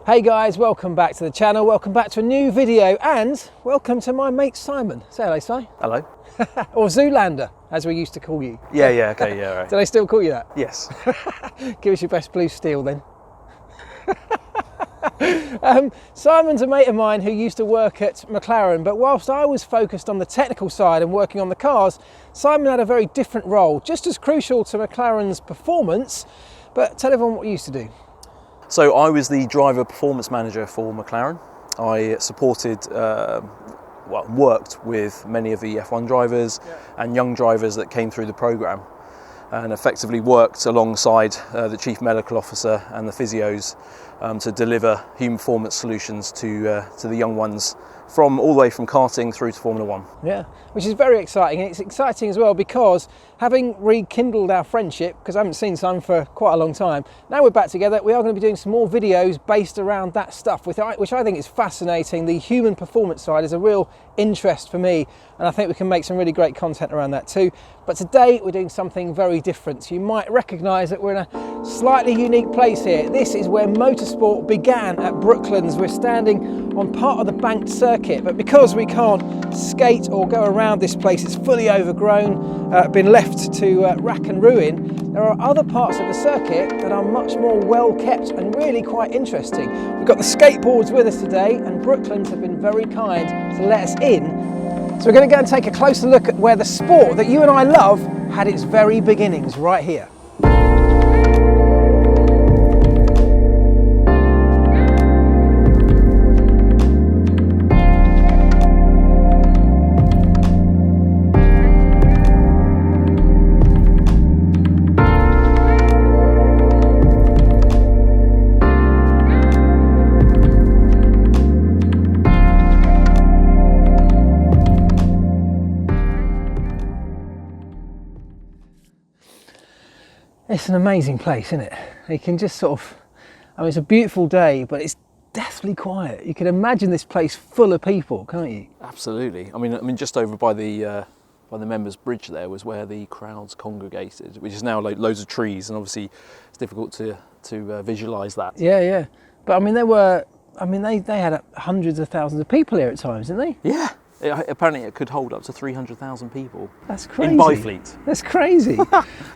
Hey guys, welcome back to the channel, welcome back to a new video, and welcome to my mate Simon. Say hello, Si. Hello. Or Zoolander, as we used to call you. Yeah, okay, yeah, right. Do they still call you that? Yes. Give us your best blue steel then. Simon's a mate of mine who used to work at McLaren, but whilst I was focused on the technical side and working on the cars, Simon had a very different role, just as crucial to McLaren's performance. But tell everyone what you used to do. So I was the driver performance manager for McLaren. I supported, worked with many of the F1 drivers and young drivers that came through the programme, and effectively worked alongside the chief medical officer and the physios to deliver human performance solutions to the young ones, from all the way from karting through to Formula 1. Yeah, which is very exciting, and it's exciting as well because having rekindled our friendship, because I haven't seen Simon for quite a long time, now we're back together. We are going to be doing some more videos based around that stuff, which I think is fascinating. The human performance side is a real interest for me, and I think we can make some really great content around that too. But today we're doing something very different. So you might recognise that we're in a slightly unique place here. This is where motorsport began at Brooklands. We're standing on part of the banked circuit, but because we can't skate or go around this place, it's fully overgrown, been left to rack and ruin. There are other parts of the circuit that are much more well kept and really quite interesting. We've got the skateboards with us today, and Brooklands have been very kind to let us in. So we're going to go and take a closer look at where the sport that you and I love had its very beginnings, right here. It's an amazing place, isn't it? You can just sort of, it's a beautiful day, but it's deathly quiet. You can imagine this place full of people, can't you? Absolutely. I mean, just over by the members' bridge there was where the crowds congregated, which is now like loads of trees, and obviously it's difficult to visualise that. Yeah. But they had hundreds of thousands of people here at times, didn't they? Yeah. Apparently it could hold up to 300,000 people. That's crazy. In Byfleet. That's crazy.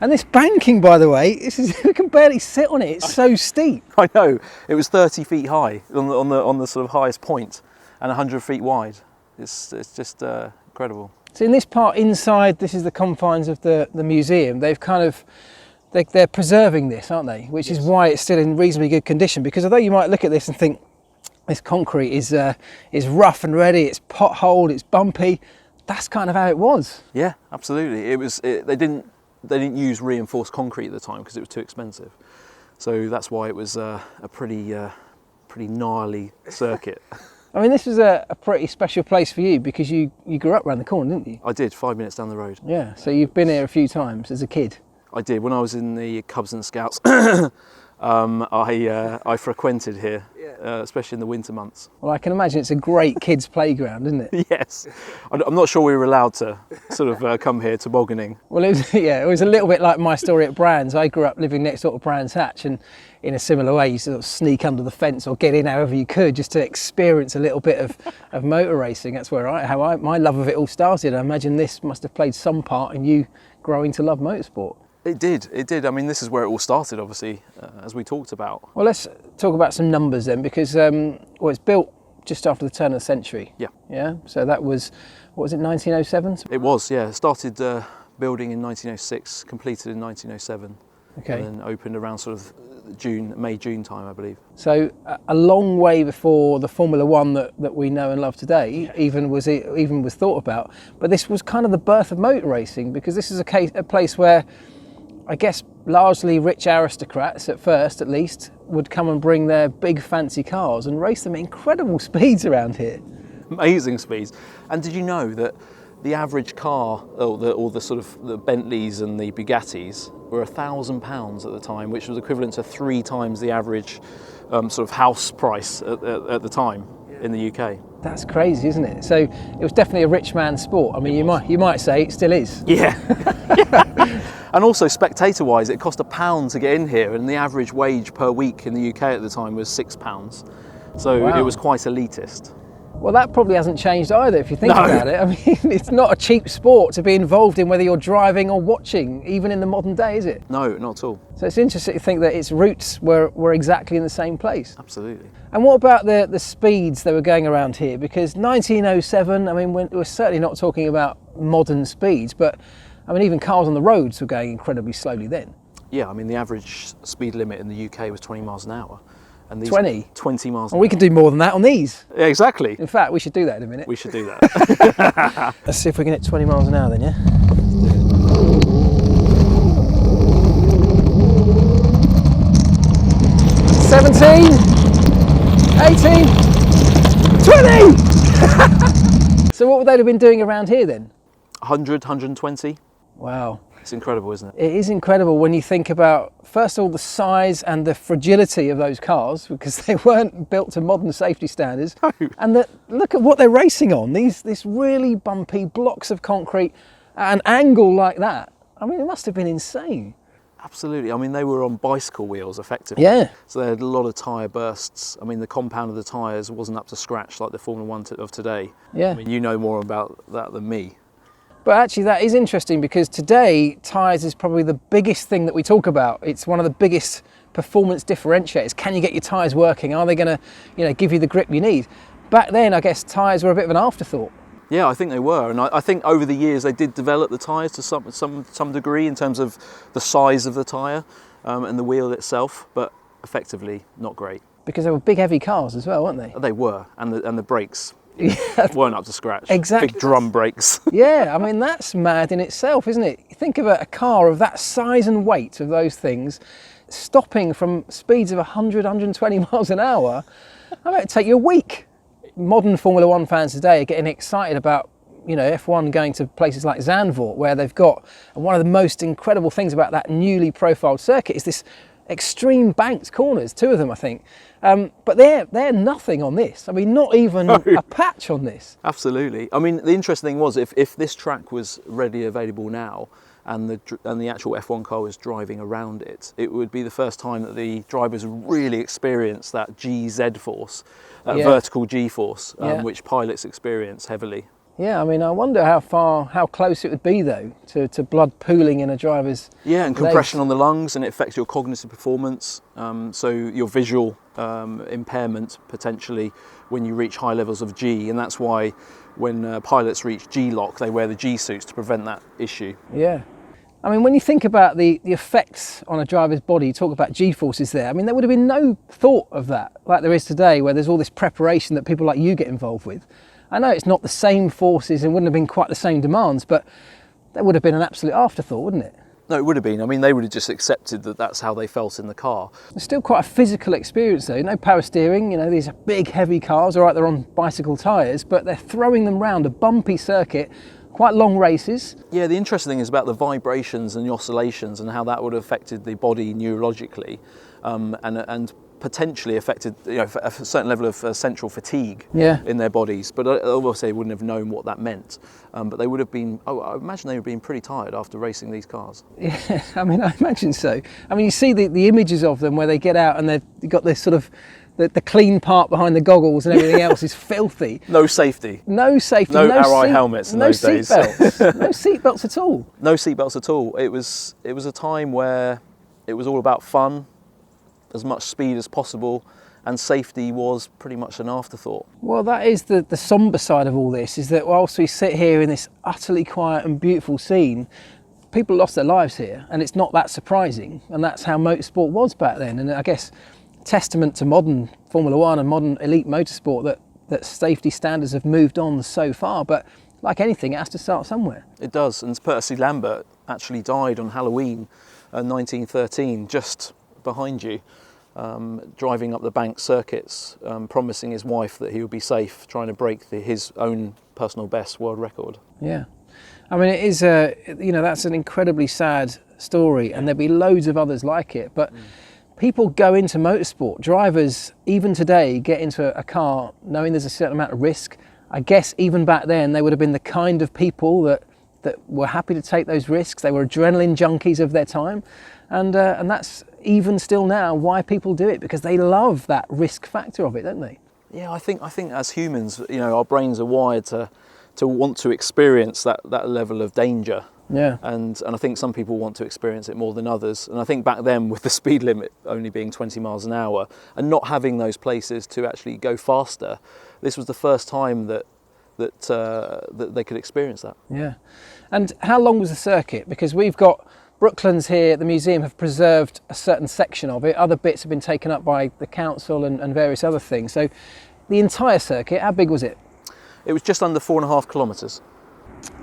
And this banking, by the way, you can barely sit on it. It's so steep. I know. It was 30 feet high on the sort of highest point, and 100 feet wide. It's just incredible. So in this part inside, this is the confines of the museum. They've kind of they're preserving this, aren't they? Which is why it's still in reasonably good condition. Because although you might look at this and think, this concrete is rough and ready, it's potholed, it's bumpy. That's kind of how it was. Yeah, absolutely. They didn't use reinforced concrete at the time because it was too expensive. So that's why it was a pretty gnarly circuit. I mean, this was a pretty special place for you because you grew up around the corner, didn't you? I did, 5 minutes down the road. Yeah, so you've been here a few times as a kid. I did. When I was in the Cubs and Scouts, I frequented here, especially in the winter months. Well, I can imagine it's a great kids' playground, isn't it? Yes. I'm not sure we were allowed to sort of come here tobogganing. Well, it was a little bit like my story at Brands. I grew up living next door to Brands Hatch, and in a similar way, you sort of sneak under the fence or get in however you could just to experience a little bit of motor racing. That's where my love of it all started. I imagine this must have played some part in you growing to love motorsport. It did. I mean, this is where it all started, obviously, as we talked about. Well, let's talk about some numbers then, because it's built just after the turn of the century. Yeah. So that was, what was it, 1907? It was, yeah. It started building in 1906, completed in 1907. Okay. And then opened around sort of May-June time, I believe. So a long way before the Formula 1 that we know and love today even was thought about. But this was kind of the birth of motor racing, because this is a place where, I guess, largely rich aristocrats, at first at least, would come and bring their big fancy cars and race them at incredible speeds around here. Amazing speeds. And did you know that the average car, or the sort of the Bentleys and the Bugattis, were £1,000 at the time, which was equivalent to 3 times the average sort of house price at the time in the UK. That's crazy, isn't it? So it was definitely a rich man's sport. I mean, you might say it still is. Yeah. And also spectator-wise, it cost £1 to get in here, and the average wage per week in the UK at the time was £6. So Wow. it was quite elitist. Well, that probably hasn't changed either if you think about it. I mean, it's not a cheap sport to be involved in, whether you're driving or watching, even in the modern day, is it? No, not at all. So it's interesting to think that its roots were exactly in the same place. Absolutely. And what about the speeds that were going around here? Because 1907, I mean, we're certainly not talking about modern speeds, but I mean, even cars on the roads were going incredibly slowly then. Yeah, I mean, the average speed limit in the UK was 20 miles an hour. And these 20? 20 miles an And we hour. can do more than that on these. Yeah, exactly. In fact, we should do that in a minute. We should do that. Let's see if we can hit 20 miles an hour then, yeah? 17, 18, 20! So what would they have been doing around here then? 100, 120. Wow. It's incredible, isn't it? It is incredible when you think about, first of all, the size and the fragility of those cars, because they weren't built to modern safety standards. No. And look at what they're racing on, this really bumpy blocks of concrete at an angle like that. I mean, it must have been insane. Absolutely. I mean, they were on bicycle wheels, effectively. Yeah. So they had a lot of tyre bursts. I mean, the compound of the tyres wasn't up to scratch like the Formula 1 of today. Yeah. I mean, you know more about that than me. But actually that is interesting, because today tyres is probably the biggest thing that we talk about. It's one of the biggest performance differentiators. Can you get your tyres working? Are they going to, give you the grip you need? Back then, I guess tyres were a bit of an afterthought. Yeah, I think they were, and I think over the years they did develop the tyres to some degree in terms of the size of the tyre and the wheel itself, but effectively not great. Because they were big, heavy cars as well, weren't they? They were, and the brakes Yeah. weren't up to scratch. Exactly. Big drum brakes. Yeah, I mean, that's mad in itself, isn't it? Think of a car of that size and weight of those things stopping from speeds of 100, 120 miles an hour. I bet it'd take you a week. Modern Formula 1 fans today are getting excited about, F1 going to places like Zandvoort, where they've got, and one of the most incredible things about that newly profiled circuit is this extreme banked corners, 2 of them, I think. But they're nothing on this. I mean, not even a patch on this. Absolutely. I mean, the interesting thing was if this track was readily available now and the actual F1 car was driving around it, it would be the first time that the drivers really experienced that GZ force, that vertical G force, which pilots experience heavily. Yeah, I mean, I wonder how close it would be though to blood pooling in a driver's Yeah, and legs. compression on the lungs, and it affects your cognitive performance. So your visual impairment potentially when you reach high levels of G, and that's why when pilots reach G-lock, they wear the G suits to prevent that issue. Yeah. I mean, when you think about the effects on a driver's body, you talk about G-forces there. I mean, there would have been no thought of that like there is today, where there's all this preparation that people like you get involved with. I know it's not the same forces and wouldn't have been quite the same demands, but that would have been an absolute afterthought, wouldn't it? No, it would have been. I mean, they would have just accepted that that's how they felt in the car. It's still quite a physical experience though. No power steering, these are big heavy cars, all right, they're on bicycle tyres, but they're throwing them round a bumpy circuit, quite long races. Yeah, the interesting thing is about the vibrations and the oscillations and how that would have affected the body neurologically and potentially affected a certain level of central fatigue in their bodies. But obviously they wouldn't have known what that meant. But they would have been, I imagine they would have been pretty tired after racing these cars. Yeah, I mean, I imagine so. I mean, you see the images of them where they get out and they've got this sort of, the clean part behind the goggles and everything else is filthy. No safety. No safety. No Arai helmets in those days. No seatbelts at all. No seatbelts at all. It was a time where it was all about fun, as much speed as possible, and safety was pretty much an afterthought. Well, that is the sombre side of all this, is that whilst we sit here in this utterly quiet and beautiful scene, people lost their lives here, and it's not that surprising, and that's how motorsport was back then. And I guess testament to modern Formula 1 and modern elite motorsport that safety standards have moved on so far, but like anything, it has to start somewhere. It does, and Percy Lambert actually died on Halloween 1913, just behind you, driving up the bank circuits, promising his wife that he would be safe, trying to break his own personal best world record. Yeah, I mean, it is that's an incredibly sad story, and there'll be loads of others like it. But people go into motorsport. Drivers, even today, get into a car knowing there's a certain amount of risk. I guess even back then, they would have been the kind of people that that were happy to take those risks. They were adrenaline junkies of their time, and that's even still now why people do it, because they love that risk factor of it, don't they? Yeah, I think as humans, our brains are wired to want to experience that level of danger. Yeah. And I think some people want to experience it more than others. And I think back then, with the speed limit only being 20 miles an hour and not having those places to actually go faster, this was the first time that they could experience that. Yeah. And how long was the circuit? Because we've got Brooklands here, the museum have preserved a certain section of it. Other bits have been taken up by the council and various other things. So the entire circuit, how big was it? It was just under 4.5 kilometres.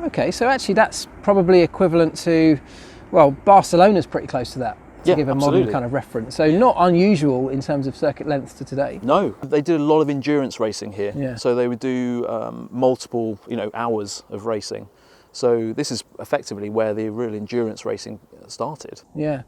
Okay, so actually that's probably equivalent to, well, Barcelona's pretty close to that, to give a absolutely. modern kind of reference. So not unusual in terms of circuit length to today. No, they did a lot of endurance racing here. Yeah. So they would do multiple, hours of racing. So this is effectively where the real endurance racing started. Yeah.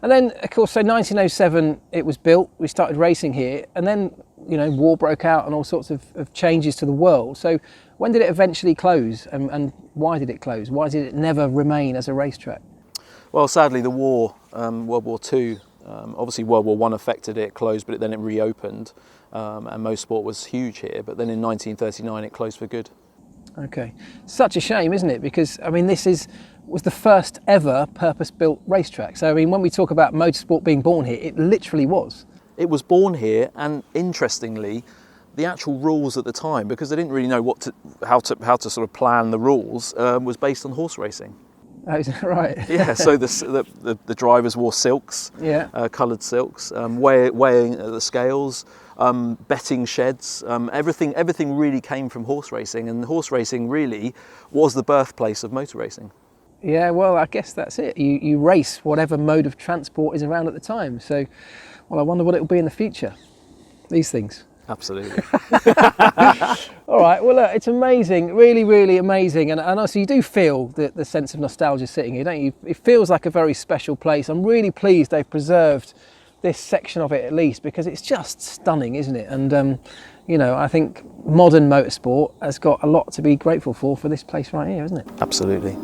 And then, of course, so 1907 it was built, we started racing here, and then, war broke out and all sorts of changes to the world. So when did it eventually close, and why did it close? Why did it never remain as a racetrack? Well, sadly, the war, World War II, obviously World War I affected it, closed, but then it reopened, and motorsport was huge here. But then in 1939 it closed for good. Okay, such a shame, isn't it? Because this was the first ever purpose-built racetrack. So when we talk about motorsport being born here, it literally was. It was born here, and interestingly, the actual rules at the time, because they didn't really know how to sort of plan the rules, was based on horse racing. Oh, is that right? Yeah. So the drivers wore silks, Yeah. Coloured silks, weighing the scales. Betting sheds, everything really came from horse racing, and horse racing really was the birthplace of motor racing. Yeah, well, I guess that's it. You race whatever mode of transport is around at the time. So, well, I wonder what it will be in the future. These things. Absolutely. All right, well, look, it's amazing, really, really amazing. And also you do feel the sense of nostalgia sitting here, don't you? It feels like a very special place. I'm really pleased they've preserved this section of it at least, because it's just stunning, isn't it? And I think modern motorsport has got a lot to be grateful for this place right here, isn't it? Absolutely.